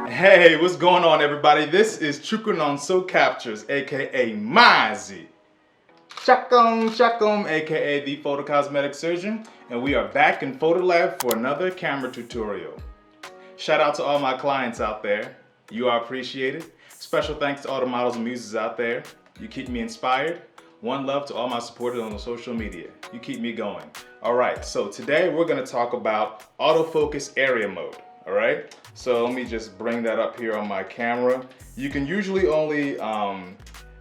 Hey, what's going on, everybody? This is Chukunon So Captures, aka Mazi. Shakom, aka the Photocosmetic Surgeon, and we are back in Photolab for another camera tutorial. Shout out to all my clients out there. You are appreciated. Special thanks to all the models and muses out there. You keep me inspired. One love to all my supporters on the social media. You keep me going. All right, so today we're going to talk about autofocus area mode. All right, so let me just bring that up here on my camera. You can usually only,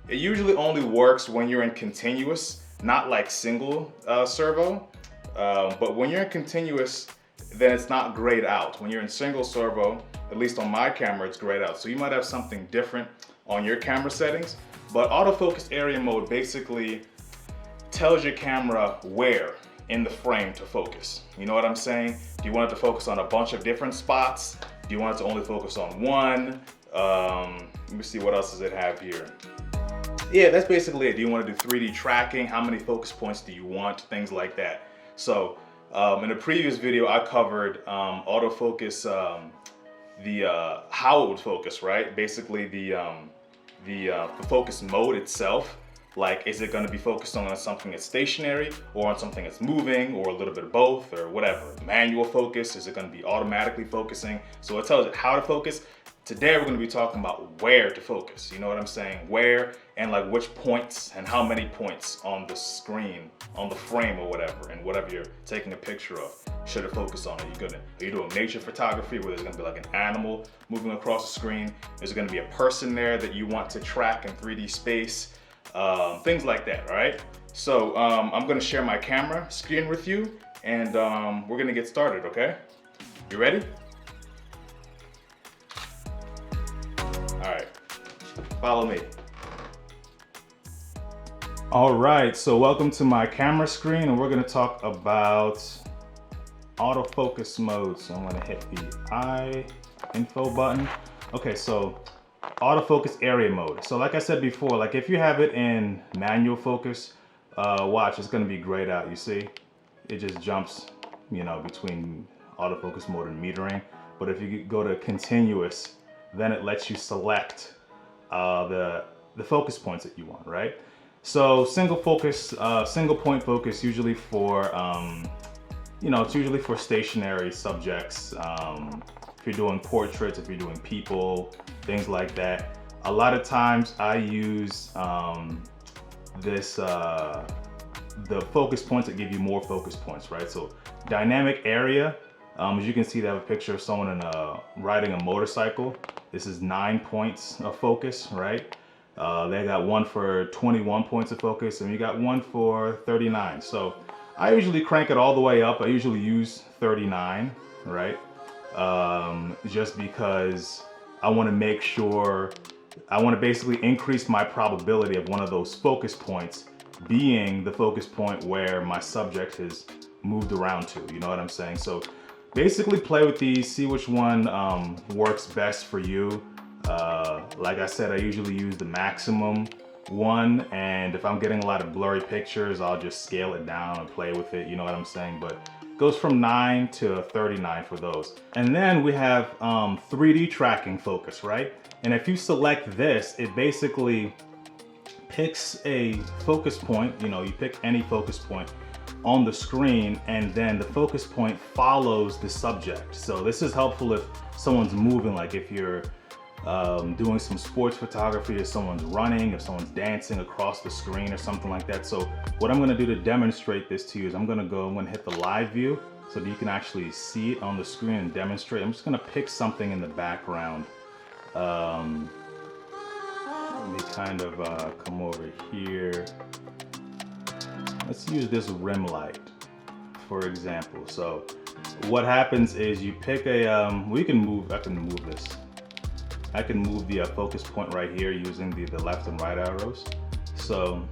it usually only works when you're in continuous, not like single servo. But when you're in continuous, then it's not grayed out. When you're in single servo, at least on my camera, it's grayed out. So you might have something different on your camera settings. But autofocus area mode basically tells your camera where in the frame to focus. You know what I'm saying? Do you want it to focus on a bunch of different spots? Do you want it to only focus on one? Let me see, what else does it have here? Yeah, that's basically it. Do you want to do 3D tracking? How many focus points do you want? Things like that. So in a previous video, I covered autofocus, how it would focus, right? Basically the focus mode itself. Like, is it going to be focused on something that's stationary or on something that's moving, or a little bit of both, or whatever? Manual focus, is it going to be automatically focusing? So it tells it how to focus. Today we're going to be talking about where to focus. You know what I'm saying? Where, and like which points and how many points on the screen, on the frame or whatever, and whatever you're taking a picture of, should it focus on? Are you doing nature photography where there's going to be like an animal moving across the screen? Is going to be a person there that you want to track in 3D space? Things like that, all right? So I'm gonna share my camera screen with you, and we're gonna get started, okay? You ready? All right, follow me. All right, so welcome to my camera screen, and we're gonna talk about autofocus mode. So I'm gonna hit the eye info button. Okay, so autofocus area mode. So like I said before, like if you have it in manual focus, watch, it's gonna be grayed out. You see, it just jumps, you know, between autofocus mode and metering. But if you go to continuous, then it lets you select the focus points that you want, right? So single focus, single point focus, usually for, you know, it's usually for stationary subjects. If you're doing portraits, if you're doing people, things like that. A lot of times I use the focus points that give you more focus points, right? So dynamic area, as you can see, they have a picture of someone riding a motorcycle. This is 9 points of focus, right? They got one for 21 points of focus, and you got one for 39. So I usually crank it all the way up. I usually use 39, right? Just because I want to make sure, I want to basically increase my probability of one of those focus points being the focus point where my subject has moved around to, you know what I'm saying? So basically play with these, see which one works best for you. Like I said, I usually use the maximum one, and if I'm getting a lot of blurry pictures, I'll just scale it down and play with it, you know what I'm saying? But goes from 9 to 39 for those. And then we have 3D tracking focus, right? And if you select this, it basically picks a focus point, you know, you pick any focus point on the screen, and then the focus point follows the subject. So this is helpful if someone's moving, like if you're doing some sports photography, if someone's running, if someone's dancing across the screen or something like that. So what I'm gonna do to demonstrate this to you is I'm gonna hit the live view so that you can actually see it on the screen and demonstrate. I'm just gonna pick something in the background. Let me kind of come over here. Let's use this rim light, for example. So what happens is you pick a, I can move this. I can move the focus point right here using the left and right arrows. So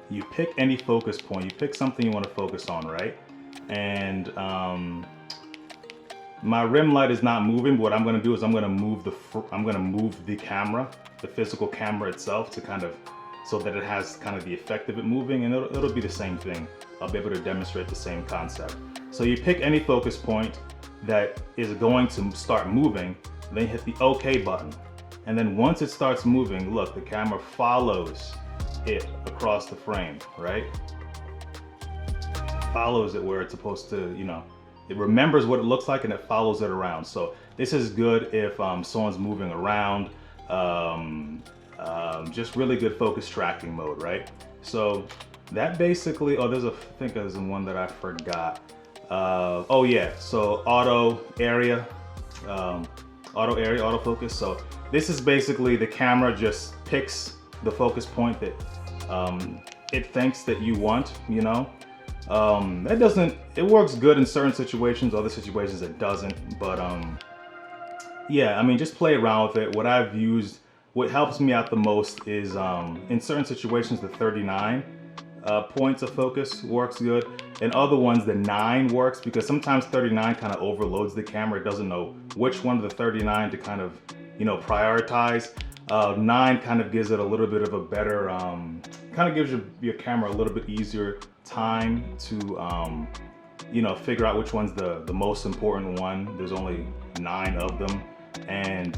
you pick any focus point, you pick something you want to focus on, right? And my rim light is not moving, but what I'm going to do is I'm going to move the camera, the physical camera itself, to kind of, so that it has kind of the effect of it moving, and it'll be the same thing. I'll be able to demonstrate the same concept. So you pick any focus point that is going to start moving, then hit the OK button. And then once it starts moving, look, the camera follows it across the frame, right? Follows it where it's supposed to, you know, it remembers what it looks like and it follows it around. So this is good if someone's moving around, just really good focus tracking mode, right? So that basically, oh, I think there's one that I forgot. Oh yeah, so auto autofocus. So this is basically the camera just picks the focus point that it thinks that you want, you know. It works good in certain situations, other situations it doesn't, but yeah, I mean, just play around with it. What helps me out the most is in certain situations the 39 points of focus works good. In other ones the 9 works, because sometimes 39 kind of overloads the camera. It doesn't know which one of the 39 to kind of, you know, prioritize. 9 kind of gives it a little bit of a better, kind of gives your camera a little bit easier time to, you know, figure out which one's the most important one. There's only 9 of them, and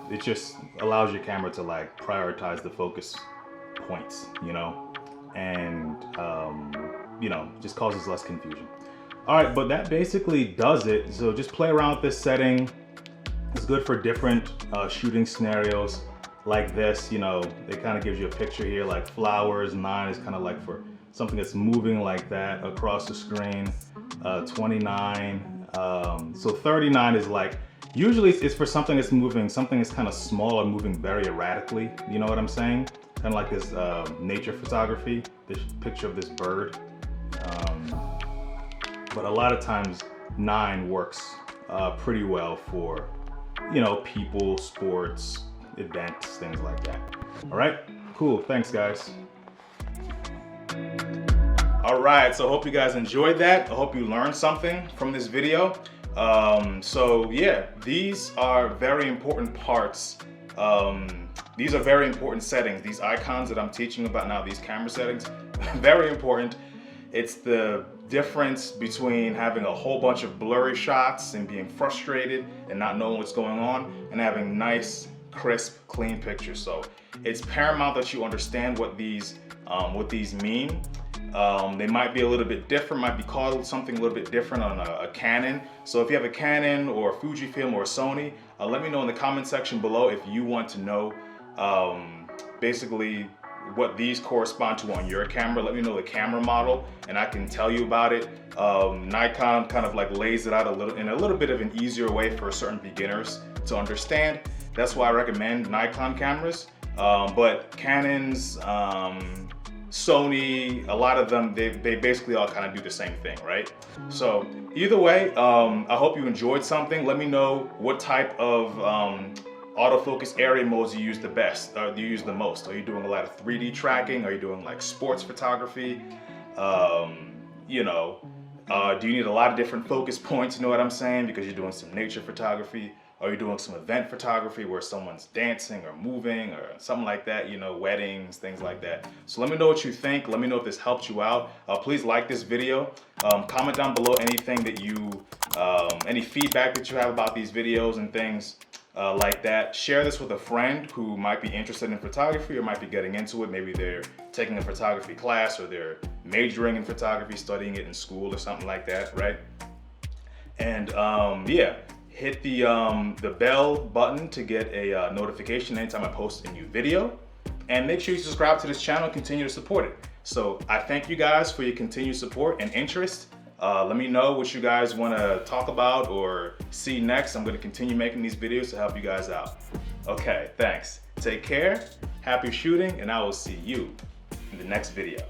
it just allows your camera to like prioritize the focus points, you know, and you know, just causes less confusion. All right, but that basically does it. So just play around with this setting. It's good for different shooting scenarios like this. You know, it kind of gives you a picture here, like flowers. 9 is kind of like for something that's moving like that across the screen. 29. So 39 is like, usually it's for something that's moving, something that's kind of small and moving very erratically. You know what I'm saying? Kind of like this nature photography, this picture of this bird. But a lot of times 9 works pretty well for, you know, people, sports, events, things like that. All right, cool, thanks guys. All right, so I hope you guys enjoyed that. I hope you learned something from this video. So yeah, these are very important parts. These are very important settings. These icons that I'm teaching about now, these camera settings, very important. It's the difference between having a whole bunch of blurry shots and being frustrated and not knowing what's going on, and having nice, crisp, clean pictures. So it's paramount that you understand what these mean. They might be a little bit different, might be called something a little bit different on a Canon. So if you have a Canon or a Fujifilm or a Sony, let me know in the comment section below if you want to know basically what these correspond to on your camera. Let me know the camera model and I can tell you about it. Nikon kind of like lays it out in a little bit of an easier way for certain beginners to understand. That's why I recommend Nikon cameras. But Canons, Sony, a lot of them, they basically all kind of do the same thing, right? So either way, I hope you enjoyed something. Let me know what type of autofocus area modes you use the best, or you use the most. Are you doing a lot of 3D tracking? Are you doing like sports photography? You know, do you need a lot of different focus points, you know what I'm saying? Because you're doing some nature photography. Are you doing some event photography where someone's dancing or moving or something like that, you know, weddings, things like that. So let me know what you think. Let me know if this helped you out. Please like this video. Comment down below anything that you, any feedback that you have about these videos and things like that. Share this with a friend who might be interested in photography or might be getting into it. Maybe they're taking a photography class or they're majoring in photography, studying it in school or something like that, right? And yeah. Hit the bell button to get a notification anytime I post a new video. And make sure you subscribe to this channel and continue to support it. So I thank you guys for your continued support and interest. Let me know what you guys want to talk about or see next. I'm going to continue making these videos to help you guys out. Okay, thanks. Take care, happy shooting, and I will see you in the next video.